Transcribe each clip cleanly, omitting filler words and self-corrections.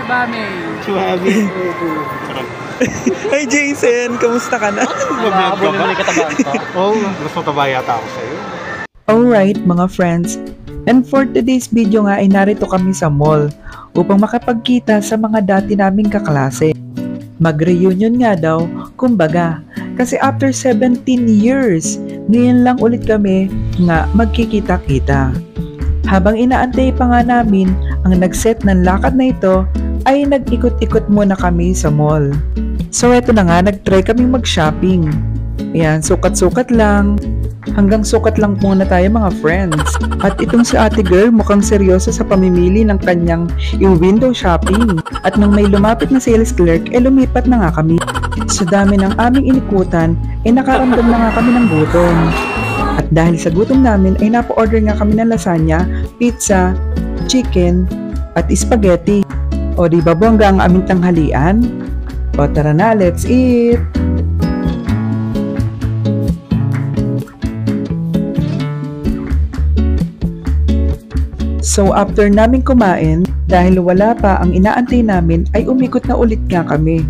Mami. Suwabe. Hi Jason, kamusta ka na? Bumili ka tabaan pa? Oo, mas mataba yata ako sa'yo. Alright mga friends, and for today's video nga ay narito kami sa mall upang makapagkita sa mga dati naming kaklase. Mag-reunion nga daw, kumbaga, kasi after 17 years, ngayon lang ulit kami nga magkikita-kita. Habang inaantay pa nga namin ang nag-set ng lakad na ito, ay nag-ikot-ikot muna kami sa mall. So eto na nga, nag-try kaming mag-shopping. Ayan, sukat-sukat lang. Hanggang sukat lang muna tayo mga friends. At itong si ate girl mukhang seryoso sa pamimili ng kanyang window shopping. At nang may lumapit na sales clerk, lumipat na nga kami. Sa dami ng aming inikutan, nakaramdam na nga kami ng gutom. At dahil sa gutom namin, ay napa-order nga kami ng lasagna, pizza, chicken, at spaghetti. O di ba bongga ang aming tanghalian? O tara na, let's eat! So after namin kumain, dahil wala pa ang inaantay namin, ay umikot na ulit nga kami.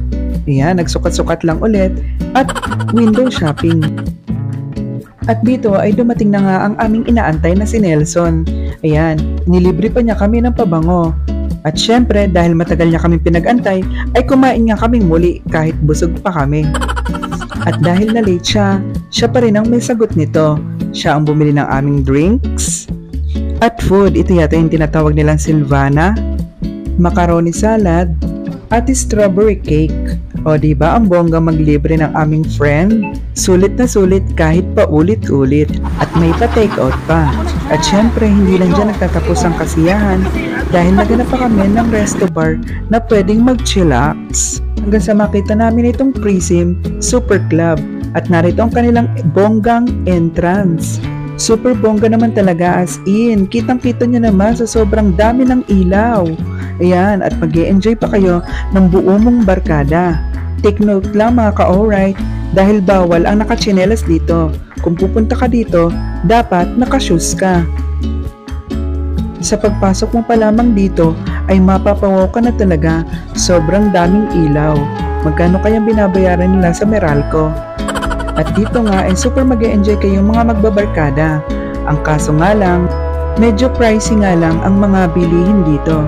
Ayan, nagsukat-sukat lang ulit at window shopping. At dito ay dumating na nga ang aming inaantay na si Nelson. Ayan, nilibre pa niya kami ng pabango. At syempre, dahil matagal niya kaming pinag-antay, ay kumain nga kaming muli kahit busog pa kami. At dahil na late siya pa rin ang may sagot nito. Siya ang bumili ng aming drinks at food. Ito yata yung tinatawag nilang Silvana, macaroni salad, at strawberry cake. O diba ang bongga maglibre ng aming friend? Sulit na sulit kahit pa ulit-ulit. At may pa-take out pa. At syempre hindi lang dyan nagtatapos ang kasiyahan dahil naganap pa kami ng resto bar na pwedeng mag-chillax. Hanggang sa makita namin itong Prism Super Club at narito ang kanilang bonggang entrance. Super bongga naman talaga as in. Kitang-kita nyo naman sa sobrang dami ng ilaw. Ayan, at mag-e-enjoy pa kayo ng buo mong barkada. Take note lang mga ka-alright, dahil bawal ang nakachinelas dito. Kung pupunta ka dito, dapat nakashoes ka. Sa pagpasok mo pa lamang dito, ay mapapawaw ka na talaga. Sobrang daming ilaw. Magkano kayang binabayaran nila sa Meralco? At dito nga ay super mag-e-enjoy kayong mga magbabarkada. Ang kaso nga lang, medyo pricey nga lang ang mga bilihin dito.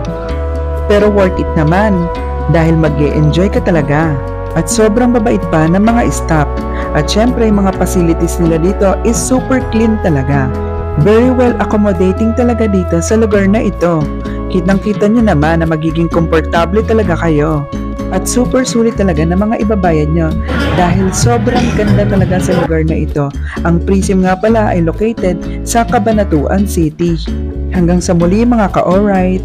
Pero worth it naman dahil mag-e-enjoy ka talaga. At sobrang babait pa ng mga staff. At syempre yung mga facilities nila dito is super clean talaga. Very well accommodating talaga dito sa lugar na ito. Kitang-kita nyo naman na magiging komportable talaga kayo. At super sulit talaga na mga ibabayad nyo dahil sobrang ganda talaga sa lugar na ito. Ang Prism nga pala ay located sa Cabanatuan City. Hanggang sa muli mga ka-alright.